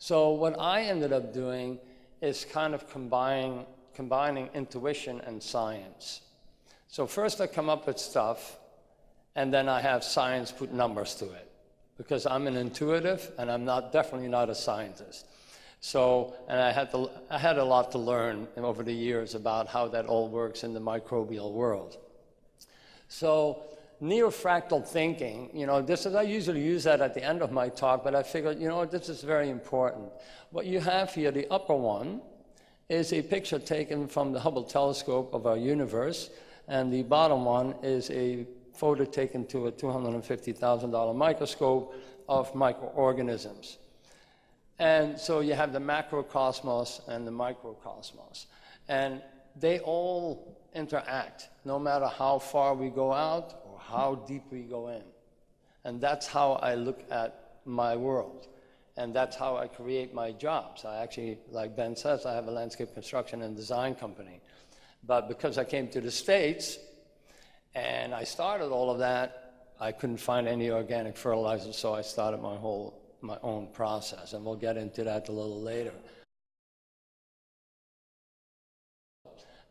So what I ended up doing is kind of combining intuition and science. So first I come up with stuff, and then I have science put numbers to it, because I'm an intuitive and I'm definitely not a scientist. So, and I had a lot to learn over the years about how that all works in the microbial world. So neofractal thinking, I usually use that at the end of my talk, but I figured, this is very important. What you have here, the upper one, is a picture taken from the Hubble telescope of our universe, and the bottom one is a photo taken to a $250,000 microscope of microorganisms. And so you have the macrocosmos and the microcosmos. And they all interact, no matter how far we go out or how deep we go in. And that's how I look at my world. And that's how I create my jobs. I actually, like Ben says, I have a landscape construction and design company. But because I came to the States and I started all of that, I couldn't find any organic fertilizer, so I started my own process, and we'll get into that a little later.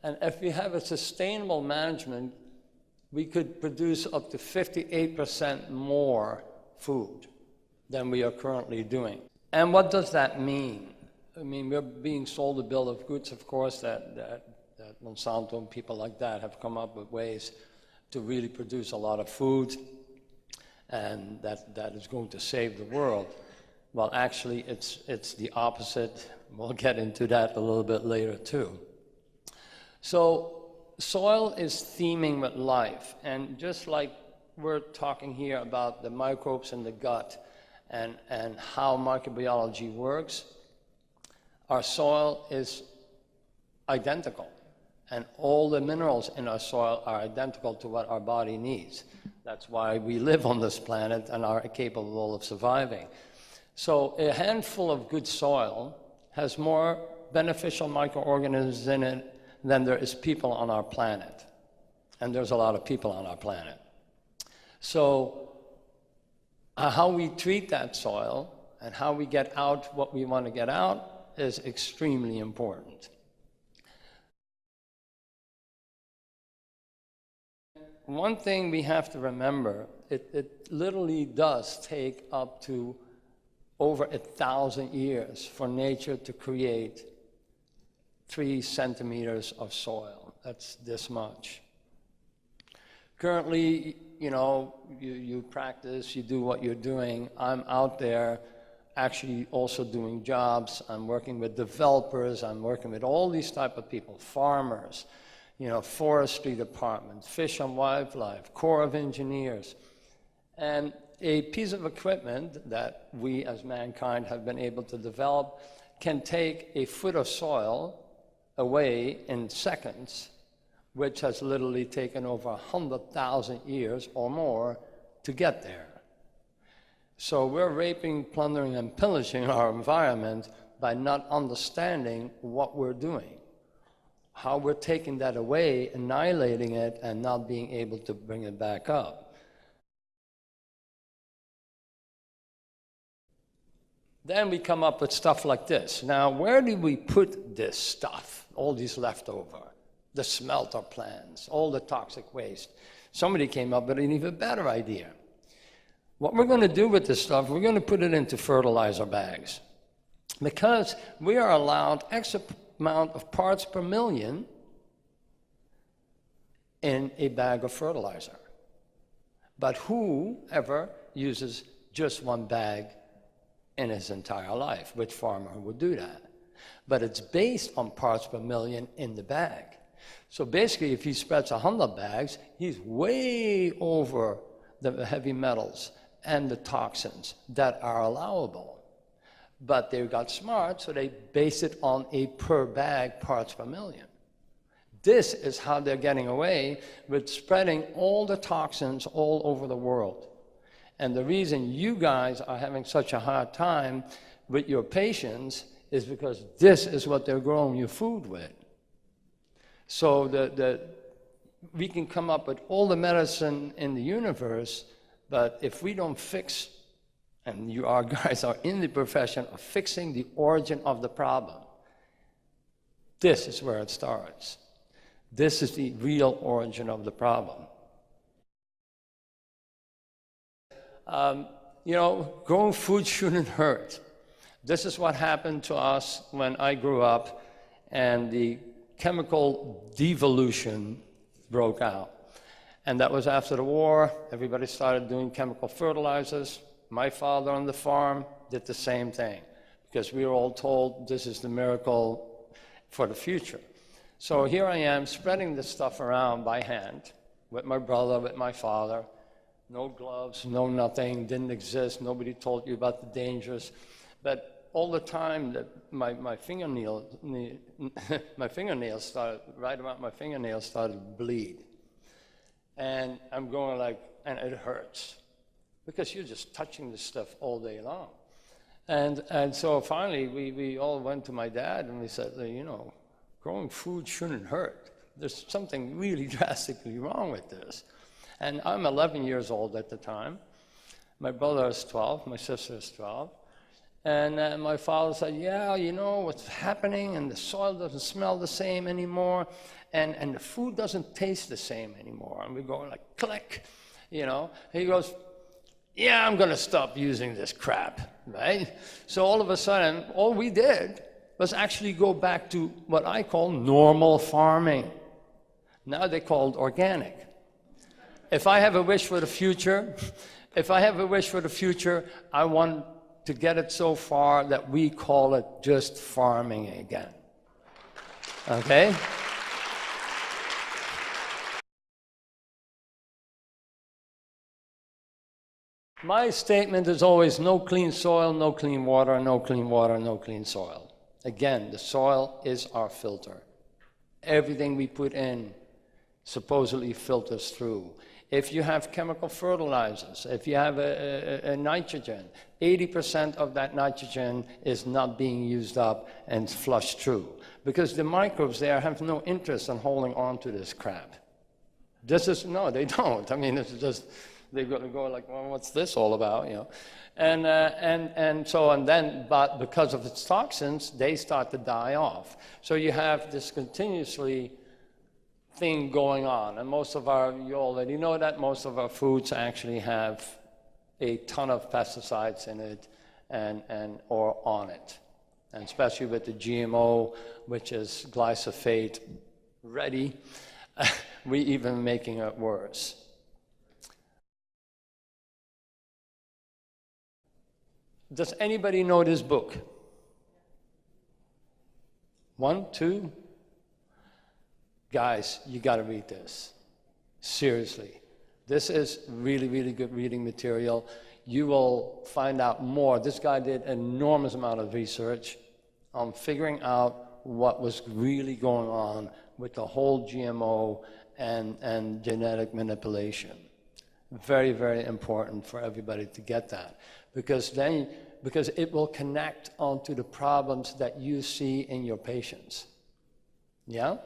And if we have a sustainable management, we could produce up to 58% more food than we are currently doing. And what does that mean? I mean, we're being sold a bill of goods, of course, that Monsanto and people like that have come up with ways to really produce a lot of food, and that is going to save the world. Well, actually, it's the opposite. We'll get into that a little bit later, too. So soil is theming with life, and just like we're talking here about the microbes in the gut and how microbiology works, our soil is identical, and all the minerals in our soil are identical to what our body needs. That's why we live on this planet and are capable of surviving. So a handful of good soil has more beneficial microorganisms in it than there is people on our planet. And there's a lot of people on our planet. So how we treat that soil and how we get out what we want to get out is extremely important. One thing we have to remember, it literally does take up to over 1,000 years for nature to create 3 centimeters of soil. That's this much. Currently, you practice, you do what you're doing. I'm out there actually also doing jobs. I'm working with developers. I'm working with all these type of people, farmers, forestry departments, fish and wildlife, Corps of Engineers. And a piece of equipment that we as mankind have been able to develop can take a foot of soil away in seconds, which has literally taken over 100,000 years or more to get there. So we're raping, plundering, and pillaging our environment by not understanding what we're doing, how we're taking that away, annihilating it, and not being able to bring it back up. Then we come up with stuff like this. Now, where do we put this stuff, all these leftover? The smelter plants, all the toxic waste. Somebody came up with an even better idea. What we're going to do with this stuff, we're going to put it into fertilizer bags, because we are allowed X amount of parts per million in a bag of fertilizer. But whoever uses just one bag in his entire life? Which farmer would do that? But it's based on parts per million in the bag. So basically, if he spreads 100 bags, he's way over the heavy metals and the toxins that are allowable. But they got smart, so they base it on a per bag parts per million. This is how they're getting away with spreading all the toxins all over the world. And the reason you guys are having such a hard time with your patients is because this is what they're growing your food with. So we can come up with all the medicine in the universe, but if we don't fix and you are guys are in the profession of fixing the origin of the problem. This is where it starts. This is the real origin of the problem. You know, growing food shouldn't hurt. This is what happened to us when I grew up and the chemical devolution broke out. And that was after the war. Everybody started doing chemical fertilizers. My father on the farm did the same thing because we were all told this is the miracle for the future. So here I am spreading this stuff around by hand with my brother, with my father. No gloves, no nothing, didn't exist. Nobody told you about the dangers. But all the time that my fingernails started, right about my fingernails started to bleed. And I'm going like, and it hurts. Because you're just touching this stuff all day long. And so finally we all went to my dad and we said, you know, growing food shouldn't hurt. There's something really drastically wrong with this. And I'm 11 years old at the time. My brother is 12, my sister is 12. And my father said, yeah, you know what's happening, and the soil doesn't smell the same anymore, and the food doesn't taste the same anymore. And we go like, click, you know. He goes, yeah, I'm gonna stop using this crap, right? So all of a sudden, all we did was actually go back to what I call normal farming. Now they call it organic. If I have a wish for the future, I want to get it so far that we call it just farming again. Okay? My statement is always no clean soil, no clean water, no clean water, no clean soil. Again, the soil is our filter. Everything we put in supposedly filters through. If you have chemical fertilizers, if you have a nitrogen, 80% of that nitrogen is not being used up and flushed through. Because the microbes there have no interest in holding on to this crap. No, they don't. I mean, it's just, they're going to go like, well, what's this all about, you know? But because of its toxins, they start to die off. So you have this continuously thing going on, and you already know that most of our foods actually have a ton of pesticides in it or on it, and especially with the GMO, which is glyphosate ready, we even making it worse. Does anybody know this book? 1, 2? Guys, you got to read this. Seriously. This is really, really good reading material. You will find out more. This guy did an enormous amount of research on figuring out what was really going on with the whole GMO and genetic manipulation. Very, very important for everybody to get that. Because it will connect onto the problems that you see in your patients. Yeah?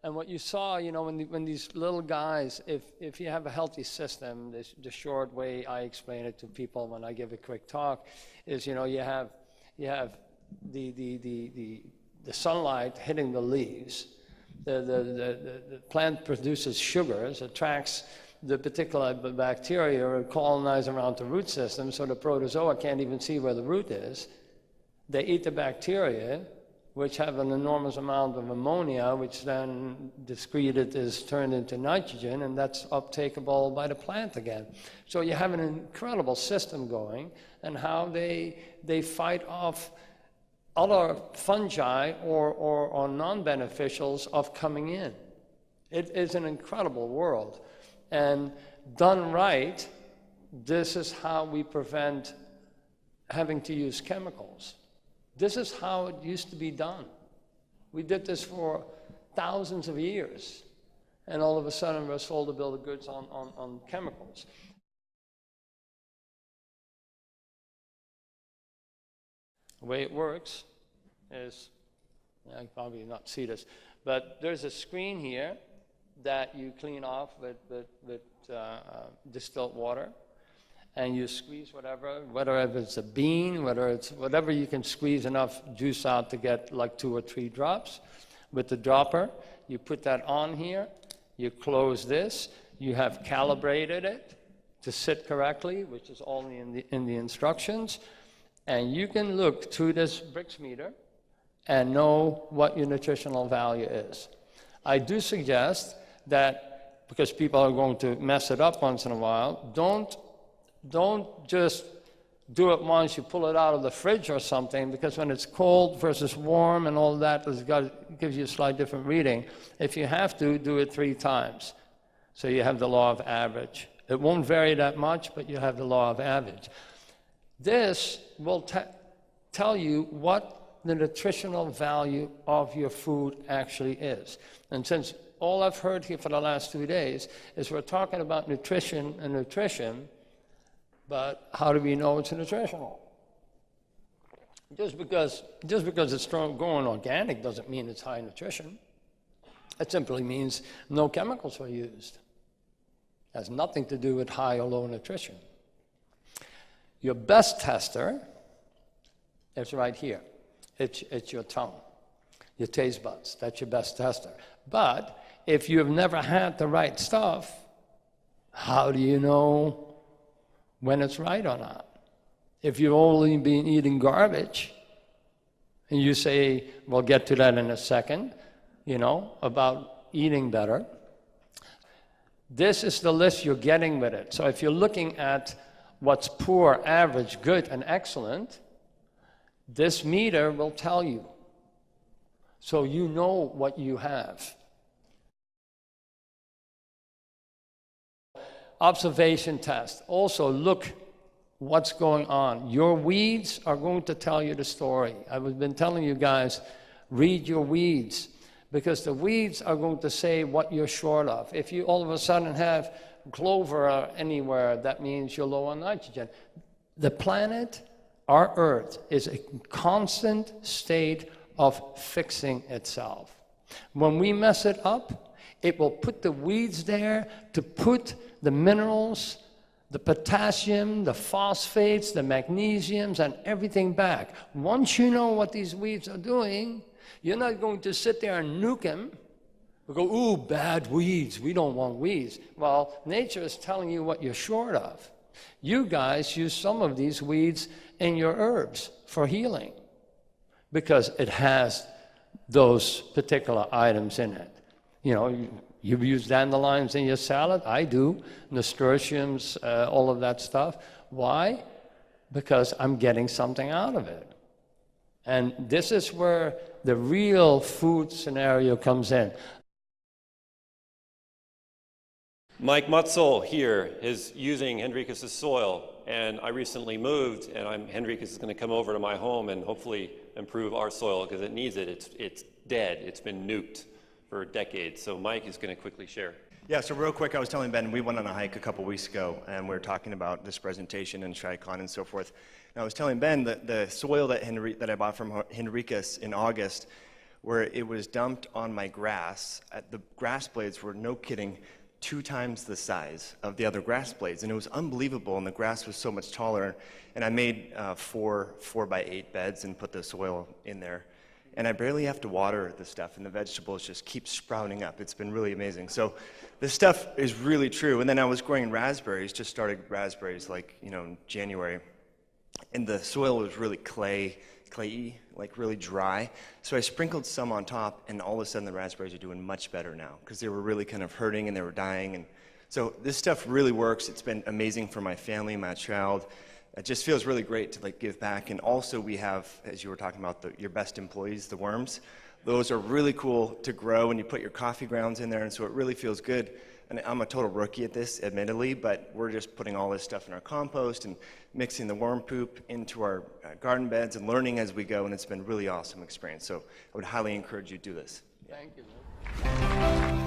And what you saw, you know, when these little guys, if you have a healthy system, the short way I explain it to people when I give a quick talk is, you know, you have the sunlight hitting the leaves. The plant produces sugars, attracts the particular bacteria colonize around the root system, so the protozoa can't even see where the root is. They eat the bacteria, which have an enormous amount of ammonia, which then excreted is turned into nitrogen, and that's uptakeable by the plant again. So you have an incredible system going, and how they fight off other fungi or non-beneficials of coming in. It is an incredible world. And done right, this is how we prevent having to use chemicals. This is how it used to be done. We did this for thousands of years, and all of a sudden we're sold a bill of goods on chemicals. The way it works is, I probably not see this, but there's a screen here, that you clean off with distilled water, and you squeeze whether it's a bean, whether it's whatever you can squeeze enough juice out to get like 2 or 3 drops. With the dropper, you put that on here, you close this, you have calibrated it to sit correctly, which is all in the instructions, and you can look through this Brix meter and know what your nutritional value is. I do suggest that, because people are going to mess it up once in a while, don't just do it once, you pull it out of the fridge or something, because when it's cold versus warm and all that, it gives you a slightly different reading. If you have to, do it 3 times. So you have the law of average. It won't vary that much, but you have the law of average. This will tell you what the nutritional value of your food actually is. And since all I've heard here for the last 2 days is we're talking about nutrition and nutrition, but how do we know it's nutritional? Just because it's going organic doesn't mean it's high nutrition. It simply means no chemicals are used. It has nothing to do with high or low nutrition. Your best tester is right here. It's your tongue, your taste buds. That's your best tester. But if you've never had the right stuff, how do you know when it's right or not? If you've only been eating garbage, and you say, we'll get to that in a second, about eating better, this is the list you're getting with it. So if you're looking at what's poor, average, good, and excellent, this meter will tell you. So you know what you have. Observation test. Also, look what's going on. Your weeds are going to tell you the story. I've been telling you guys, read your weeds, because the weeds are going to say what you're short of. If you all of a sudden have clover anywhere, that means you're low on nitrogen. The planet, our Earth, is a constant state of fixing itself. When we mess it up, it will put the weeds there to put the minerals, the potassium, the phosphates, the magnesiums, and everything back. Once you know what these weeds are doing, you're not going to sit there and nuke them. We go, ooh, bad weeds. We don't want weeds. Well, nature is telling you what you're short of. You guys use some of these weeds in your herbs for healing because it has those particular items in it. You use dandelions in your salad? I do. Nasturtiums, all of that stuff. Why? Because I'm getting something out of it. And this is where the real food scenario comes in. Mike Mutzel here is using Henricus' soil, and I recently moved, and Henricus is going to come over to my home and hopefully improve our soil because it needs it. It's dead. It's been nuked for decades. So Mike is going to quickly share. Yeah, so real quick, I was telling Ben, we went on a hike a couple weeks ago, and we were talking about this presentation and SHEICON and so forth. And I was telling Ben that the soil that I bought from Henricus in August, where it was dumped on my grass, the grass blades were, no kidding, 2 times the size of the other grass blades, and it was unbelievable, and the grass was so much taller. And I made 4 by 8 beds and put the soil in there. And I barely have to water the stuff, and the vegetables just keep sprouting up. It's been really amazing. So this stuff is really true. And then I was growing raspberries, just started raspberries in January. And the soil was really clayey, like really dry. So I sprinkled some on top, and all of a sudden the raspberries are doing much better now because they were really kind of hurting and they were dying. And so this stuff really works. It's been amazing for my family, my child. It just feels really great to give back. And also we have, as you were talking about, your best employees, the worms. Those are really cool to grow, and you put your coffee grounds in there, and so it really feels good. And I'm a total rookie at this, admittedly, but we're just putting all this stuff in our compost and mixing the worm poop into our garden beds and learning as we go, and it's been a really awesome experience. So I would highly encourage you to do this. Thank you.